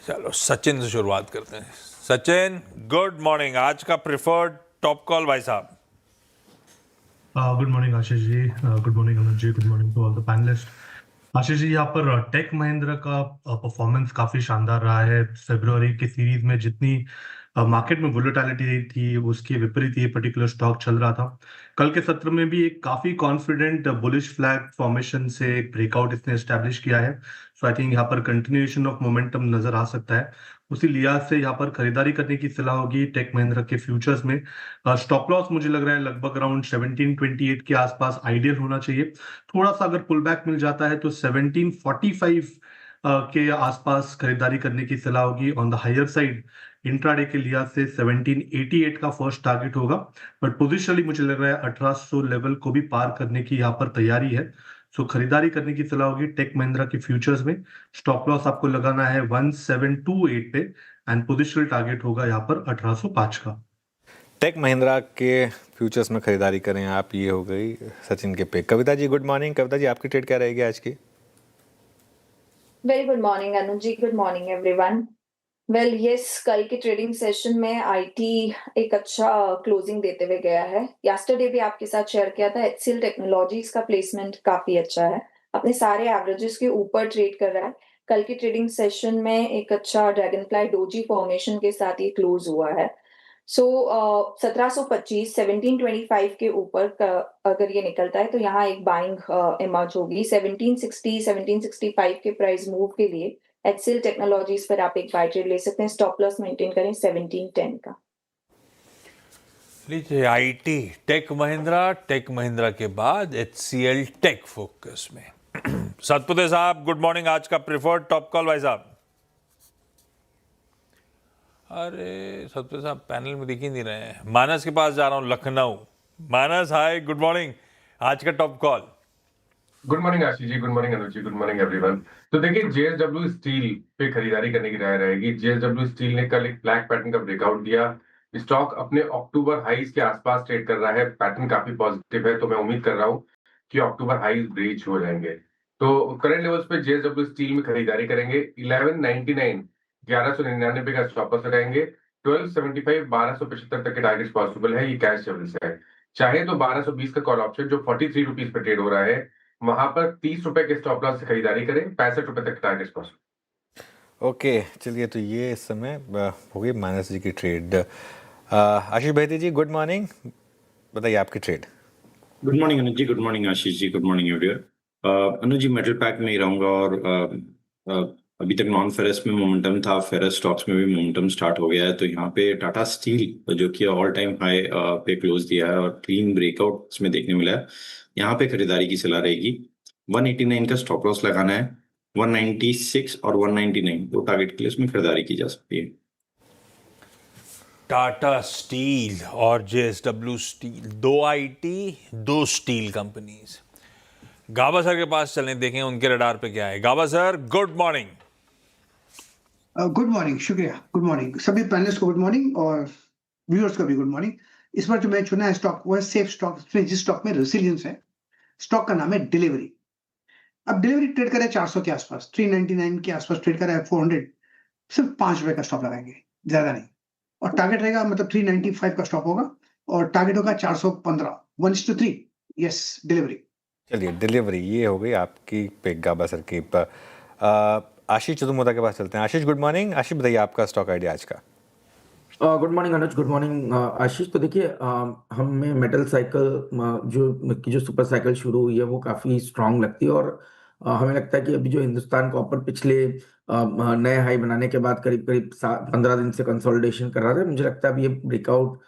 चलो सचिन से शुरुआत करते हैं। Sachin, good morning. आज का प्रिफर्ड टॉप कॉल भाई साहब। Good morning Ashish ji. Good morning Anuj ji. Good morning to all the panelist. Ashish ji, यहाँ पर टेक महिंद्रा का परफॉर्मेंस काफी शानदार रहा है। फरवरी की सीरीज में जितनी मार्केट में वोलेटिलिटी थी उसके विपरीत ये पर्टिकुलर स्टॉक चल रहा था। कल के सत्र में भी एक काफी कॉन्फिडेंट बुलिश फ्लैग फॉर्मेशन से एक ब्रेकआउट इसने एस्टेब्लिश किया है। सो आई थिंक यहाँ पर कंटिन्यूएशन ऑफ मोमेंटम नजर आ सकता है। उसी लिहाज से यहाँ पर खरीदारी करने की सलाह होगी टेक महिंद्रा के फ्यूचर्स में। स्टॉप लॉस मुझे लग रहा है लगभग अराउंड 1728 के आसपास आइडियल होना चाहिए। थोड़ा सा अगर पुल बैक मिल जाता है तो 1745 के आसपास खरीदारी करने की सलाह होगी। On the higher side intraday के लिहाज से 1788 का फर्स्ट टारगेट होगा, बट पोजिशनली मुझे लग रहा है 1800 लेवल को भी पार करने की यहाँ पर तैयारी है। सो खरीदारी करने की सलाह होगी टेक महिंद्रा के फ्यूचर्स में। स्टॉप लॉस आपको लगाना है 1728 पे एंड पोजिशनल टारगेट होगा यहाँ पर 1805 का। टेक महिंद्रा के फ्यूचर्स में खरीदारी करें आप, ये हो गई सचिन के पे। Kavita ji good morning. कविता जी, आपकी ट्रेड क्या रहेगी आज की? Very good morning Anuj ji, good morning everyone. Well yes, कल के ट्रेडिंग सेशन में आईटी एक अच्छा क्लोजिंग देते हुए गया है। यस्टरडे भी आपके साथ शेयर किया था, एचसीएल टेक्नोलॉजीज का प्लेसमेंट काफी अच्छा है, अपने सारे एवरेजेस के ऊपर ट्रेड कर रहा है। कल के ट्रेडिंग सेशन में एक अच्छा ड्रैगन फ्लाई डोजी फॉर्मेशन के साथ ये क्लोज हुआ है। सो 1725 1725 के ऊपर अगर ये निकलता है तो यहाँ एक बाइंग इमर्ज होगी। 1760 1765 के प्राइस मूव के लिए एचसीएल टेक्नोलॉजीज पर आप एक बाय ट्रेड ले सकते हैं। स्टॉप लॉस मेंटेन करें 1710 का। लीजिए आईटी टेक महिंद्रा के बाद एचसीएल टेक फोकस में। सतपुते साहब गुड मॉर्निंग। आज का प्रिफर्ड टॉप कॉल भाई साहब। अरे सतपुते साहब पैनल में दिख ही नहीं रहे हैं। मानस के पास जा रहा हूं, लखनऊ। मानस हाय, गुड मॉर्निंग। आज का top call. Good morning Ashish ji, good morning Anuj ji, good morning everyone. तो देखिए, जेएसडब्ल्यू स्टील पे खरीदारी करने की राय रहेगी। जेएसडब्ल्यू स्टील ने कल एक ब्लैक पैटर्न का ब्रेकआउट दिया। स्टॉक अपने अक्टूबर हाईज के आसपास ट्रेड कर रहा है। पैटर्न काफी पॉजिटिव है, तो मैं उम्मीद कर रहा हूँ कि अक्टूबर हाईज ब्रीच हो जाएंगे। तो करंट लेवल्स पे जेएसडब्ल्यू स्टील में खरीदारी करेंगे। 1199 1199 का स्टॉप लॉस लगाएंगे। 1275 1275 तक के टारगेट्स पॉसिबल है। ये कैश लेवल्स है। चाहे तो 1220 का कॉल ऑप्शन जो 43 रुपीज पे ट्रेड हो रहा है, वहां पर 30 रुपए के स्टॉप लॉस से खरीदारी करें। 65 रुपए तक टारगेट पॉसिबल। ओके, चलिए तो ये इस समय हो गई मानस जी की ट्रेड। आशीष भाई जी गुड मॉर्निंग, बताइए आपकी trade. Good morning Anuj ji, good morning Ashish ji, good morning everyone. अनुज जी मेटल पैक में ही रहूंगा और अभी तक नॉन फेरस में मोमेंटम था, फेरस स्टॉक्स में भी मोमेंटम स्टार्ट हो गया है। तो यहाँ पे टाटा स्टील जो कि ऑल टाइम हाई पे क्लोज दिया है और क्लीन ब्रेकआउट इसमें देखने मिला है, यहाँ पे खरीदारी की सलाह रहेगी। 189 का स्टॉप लॉस लगाना है। 196 और 199 दो टारगेट के लिए इसमें खरीदारी की जा सकती है। टाटा स्टील और जेएसडब्ल्यू स्टील, दो आईटी दो स्टील कंपनीज। गाबा सर के पास चलें, देखें उनके रडार पे क्या है। Gaba sir good morning. Good morning, शुक्रिया। गुड मॉर्निंग सभी पैनलिस्ट को, गुड मॉर्निंग और व्यूअर्स को भी गुड मॉर्निंग। इस बार जो मैं चुना है स्टॉक वो है सेफ स्टॉक, जिस स्टॉक में रेसिलियंस है। स्टॉक का नाम है डिलीवरी। अब डिलीवरी ट्रेड करे 400 के आसपास, 399 के आसपास ट्रेड करा है 400। सिर्फ 5 रुपए का स्टॉप लगाएंगे, ज्यादा नहीं। और टारगेट रहेगा मतलब 395 का स्टॉप होगा और टारगेट होगा 415। 1:3। Yes, delivery. चलिए डिलीवरी ये हो गई आपकी पिक गाबा सर की। आशीष चतुर्मोदा के पास चलते हैं। आशीष गुड मॉर्निंग। आशीष बताइए आपका स्टॉक आइडिया आज का। गुड मॉर्निंग अनुज, गुड मॉर्निंग आशीष। तो देखिए, हमें मेटल साइकिल जो सुपर साइकिल शुरू हुई है वो काफी स्ट्रांग लगती है और हमें लगता है कि अभी जो हिंदुस्तान कॉपर पिछले नए हाई बनाने के बाद करीब करीब 15 दिन से कंसोलिडेशन कर रहा था। मुझे लगता है अभी ये ब्रेकआउट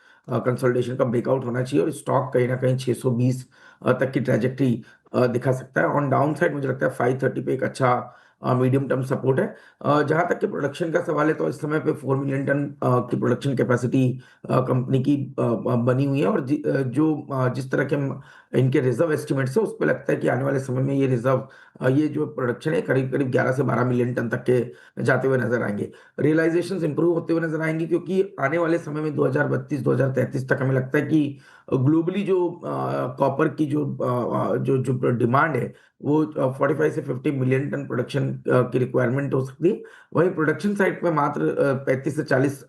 कंसोलिडेशन का ब्रेकआउट होना चाहिए और स्टॉक कहीं ना कहीं 620 तक की ट्रेजेक्ट्री दिखा सकता है। ऑन डाउन साइड मुझे लगता है 530 पे एक अच्छा मीडियम टर्म सपोर्ट है। जहां तक कि प्रोडक्शन का सवाल है तो इस समय पे 4 मिलियन टन की प्रोडक्शन कैपेसिटी कंपनी की बनी हुई है और जिस तरह के इनके रिजर्व एस्टिमेट्स है उस पर लगता है कि आने वाले समय में ये रिजर्व ये जो प्रोडक्शन है करीब करीब 11 से 12 मिलियन टन तक के जाते हुए नजर आएंगे। रियलाइजेशंस इंप्रूव होते हुए नजर आएंगे क्योंकि आने वाले समय में 2032 2033 तक हमें लगता है कि ग्लोबली जो कॉपर की जो डिमांड है वो 45 से 50 मिलियन टन प्रोडक्शन की रिक्वायरमेंट हो सकती है। वहीं प्रोडक्शन साइड पे मात्र 35 से 40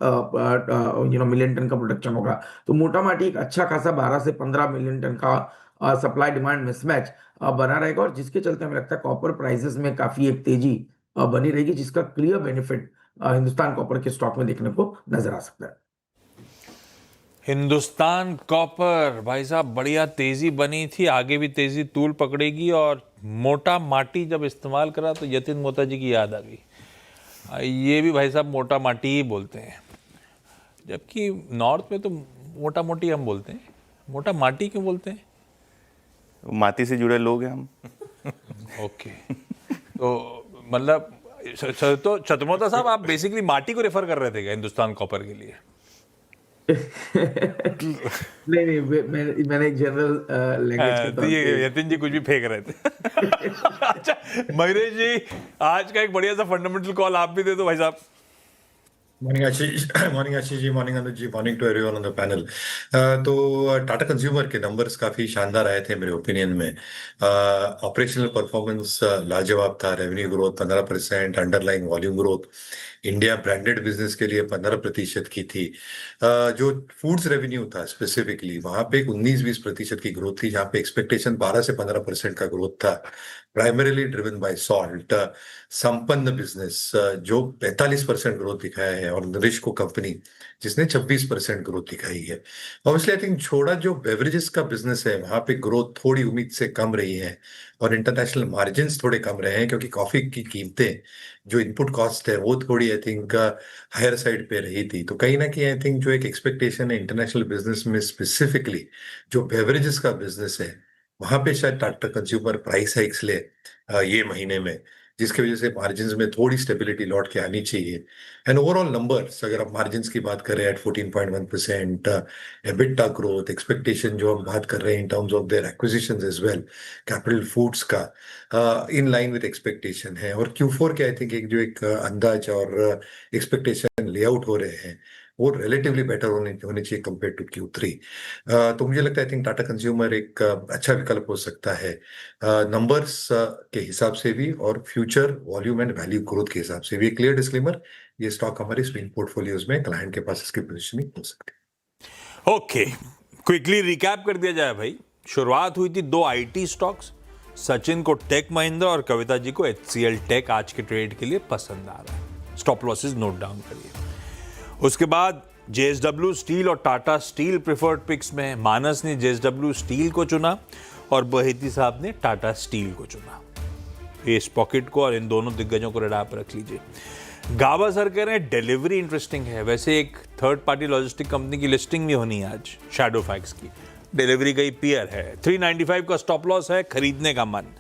मिलियन टन का प्रोडक्शन होगा। तो मोटा माटी एक अच्छा खासा 12 से 15 मिलियन टन का सप्लाई डिमांड मिसमैच बना रहेगा, और जिसके चलते हमें लगता है कॉपर प्राइसेस में काफी एक तेजी बनी रहेगी, जिसका क्लियर बेनिफिट हिंदुस्तान कॉपर के स्टॉक में देखने को नजर आ सकता है। हिंदुस्तान कॉपर भाई साहब बढ़िया तेजी बनी थी, आगे भी तेजी तूल पकड़ेगी। और मोटा माटी जब इस्तेमाल करा तो यतिन मोता जी की याद आ गई। ये भी भाई साहब मोटा माटी ही बोलते हैं, जबकि नॉर्थ में तो मोटा मोटी हम बोलते हैं, मोटा माटी क्यों बोलते हैं? माटी से जुड़े लोग हैं हम। ओके तो मतलब तो छत्रमोता साहब आप बेसिकली माटी को रेफर कर रहे थे क्या हिंदुस्तान कॉपर के लिए? नहीं, मैंने एक जनरल लैंग्वेज तो ये यतिन जी कुछ भी फेंक रहे थे। अच्छा मयूरेश जी, आज का एक बढ़िया सा फंडामेंटल कॉल आप भी दे दो भाई साहब। Morning Ashish ji, morning Anuj ji, morning to everyone on the panel. तो टाटा कंज्यूमर के नंबर्स काफी शानदार आए थे मेरे ओपिनियन में। ऑपरेशनल परफॉर्मेंस लाजवाब था, revenue growth 15%, underlying volume growth India branded business के लिए 15% की थी। जो फूड्स रेवेन्यू था स्पेसिफिकली वहां पे 19-20% की ग्रोथ थी, जहां पे एक्सपेक्टेशन 12 से 15% का ग्रोथ था, प्राइमरीली ड्रिवन बाय सॉल्ट। संपन्न बिजनेस जो 45% ग्रोथ दिखाया है, और नरिश को कंपनी जिसने 26% ग्रोथ दिखाई है। ऑब्वियसली आई थिंक छोड़ा जो बेवरेजेस का बिजनेस है वहां पे ग्रोथ थोड़ी उम्मीद से कम रही है, और इंटरनेशनल मार्जिन्स थोड़े कम रहे हैं, क्योंकि कॉफी की कीमतें जो इनपुट कॉस्ट है वो थोड़ी आई थिंक हायर साइड पे रही थी। तो कहीं ना कहीं आई थिंक जो एक एक्सपेक्टेशन है इंटरनेशनल बिजनेस में, स्पेसिफिकली जो बेवरेजेस का बिजनेस है वहां पे शायद टाटा कंज्यूमर प्राइस हाइक्स ले ये महीने में, जिसकी वजह से मार्जिन्स में थोड़ी स्टेबिलिटी लौट के आनी चाहिए। एंड ओवरऑल नंबर्स अगर आप मार्जिन्स की बात करें एट 14.1%, एबिटा ग्रोथ एक्सपेक्टेशन जो हम बात कर रहे हैं in terms of their acquisitions as well, capital foods का इन लाइन विद एक्सपेक्टेशन है। और Q4 के आई थिंक एक जो एक अंदाज और एक्सपेक्टेशन लेआउट हो रहे हैं वो रिलेटिवली बेटर होने चाहिए कंपेयर टू Q3। तो मुझे लगता है आई थिंक टाटा कंज्यूमर एक अच्छा विकल्प हो सकता है नंबर्स के हिसाब से भी, और future volume and value growth के हिसाब से भी। क्लियर डिस्क्लेमर, ये स्टॉक हमारे स्विंग पोर्टफोलियोज में क्लाइंट के पास इसकी पोजीशनिंग हो सकती है। ओके, क्विकली रिकैप कर दिया जाए भाई। शुरुआत हुई थी 2 आईटी स्टॉक्स, सचिन को टेक महिंद्रा और कविता जी को HCL टेक आज के ट्रेड के लिए पसंद आ रहा है। स्टॉप लॉसेस नोट डाउन करिए। उसके बाद JSW स्टील और टाटा स्टील प्रेफर्ड पिक्स में मानस ने JSW स्टील को चुना और बहेती साहब ने टाटा स्टील को चुना। इस पॉकेट को और इन दोनों दिग्गजों को रडार पर रख लीजिए। गाबा सर कह रहे हैं डिलीवरी इंटरेस्टिंग है। वैसे एक थर्ड पार्टी लॉजिस्टिक कंपनी की लिस्टिंग भी होनी है आज, शैडो फैक्स की। डिलीवरी गई पीयर है, 395 का स्टॉप लॉस है, खरीदने का मन।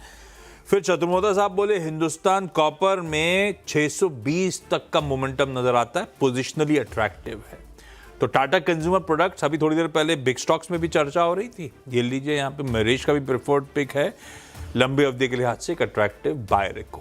फिर चतुर्मोदा साहब बोले हिंदुस्तान कॉपर में 620 तक का मोमेंटम नजर आता है, पोजिशनली अट्रैक्टिव है। तो टाटा कंज्यूमर प्रोडक्ट्स, अभी थोड़ी देर पहले बिग स्टॉक्स में भी चर्चा हो रही थी, ये लीजिए यहाँ पे मरीज का भी प्रेफर्ड पिक है, लंबी अवधि के लिहाज से एक अट्रैक्टिव बाय रिकॉर्ड।